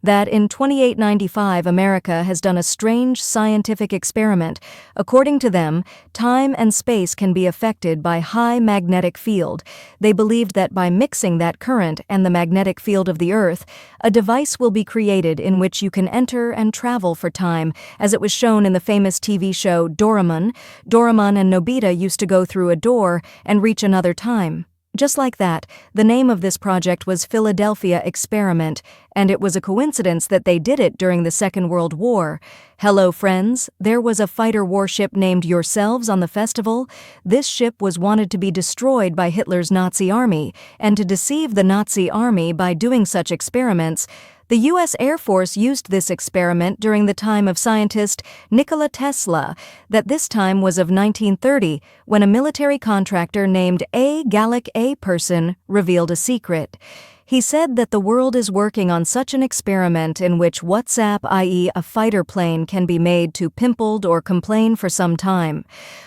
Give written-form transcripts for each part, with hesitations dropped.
that in 2895 America has done a strange scientific experiment. According to them, time and space can be affected by high magnetic field. They believed that by mixing that current and the magnetic field of the Earth, a device will be created in which you can enter and travel for time, as it was shown in the famous TV show Doraemon. Doraemon and Nobita used to go through a door and reach another time. Just like that, the name of this project was Philadelphia Experiment, and it was a coincidence that they did it during the Second World War. Hello, friends. There was a fighter warship named Yourselves on the festival. This ship was wanted to be destroyed by Hitler's Nazi army, and to deceive the Nazi army by doing such experiments, the U.S. Air Force used this experiment during the time of scientist Nikola Tesla, that this time was of 1930, when a military contractor named A. Gallic A. Person revealed a secret. He said that the world is working on such an experiment in which WhatsApp, i.e. a fighter plane, can be made to pimpled or complain for some time.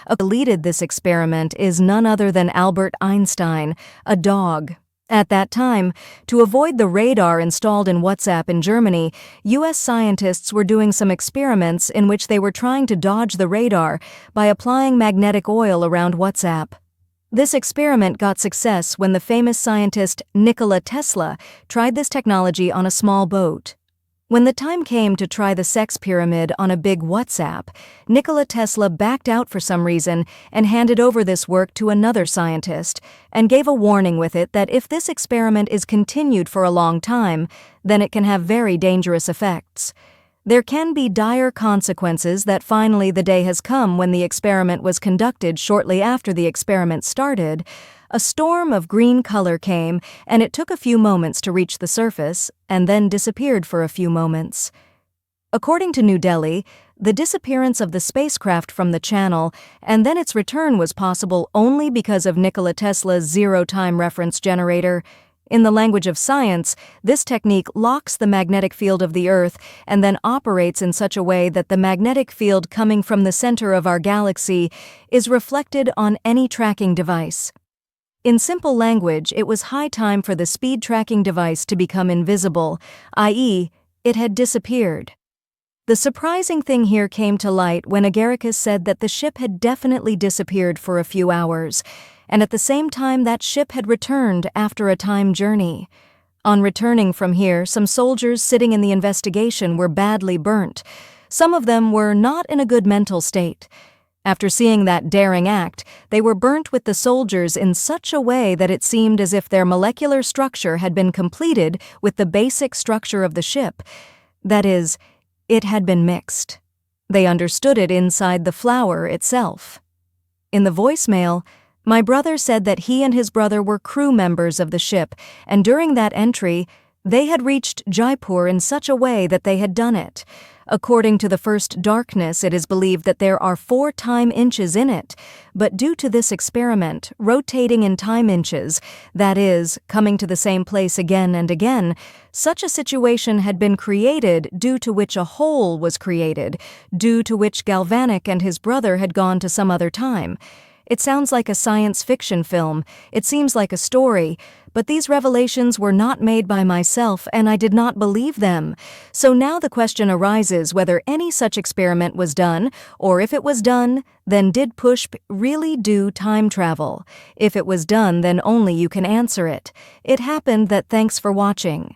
Who leaded this experiment is none other than Albert Einstein, a dog. At that time, to avoid the radar installed in WhatsApp in Germany, U.S. scientists were doing some experiments in which they were trying to dodge the radar by applying magnetic oil around WhatsApp. This experiment got success when the famous scientist Nikola Tesla tried this technology on a small boat. When the time came to try the sex pyramid on a big WhatsApp, Nikola Tesla backed out for some reason and handed over this work to another scientist, and gave a warning with it that if this experiment is continued for a long time, then it can have very dangerous effects. There can be dire consequences. That finally the day has come when the experiment was conducted. Shortly after the experiment started, a storm of green color came, and it took a few moments to reach the surface, and then disappeared for a few moments. According to New Delhi, the disappearance of the spacecraft from the channel and then its return was possible only because of Nikola Tesla's zero-time reference generator. In the language of science, this technique locks the magnetic field of the Earth and then operates in such a way that the magnetic field coming from the center of our galaxy is reflected on any tracking device. In simple language, it was high time for the speed tracking device to become invisible, i.e., it had disappeared. The surprising thing here came to light when Agaricus said that the ship had definitely disappeared for a few hours, and at the same time that ship had returned after a time journey. On returning from here, some soldiers sitting in the investigation were badly burnt. Some of them were not in a good mental state. After seeing that daring act, they were burnt with the soldiers in such a way that it seemed as if their molecular structure had been completed with the basic structure of the ship. That is, it had been mixed. They understood it inside the flower itself. In the voicemail, my brother said that he and his brother were crew members of the ship, and during that entry, they had reached Jaipur in such a way that they had done it. According to the first darkness, it is believed that there are 4 time inches in it, but due to this experiment, rotating in time inches, that is, coming to the same place again and again, such a situation had been created due to which a hole was created, due to which Galvanic and his brother had gone to some other time. It sounds like a science fiction film, it seems like a story, but these revelations were not made by myself and I did not believe them. So now the question arises whether any such experiment was done, or if it was done, then did Pushp really do time travel? If it was done, then only you can answer it. It happened that. Thanks for watching.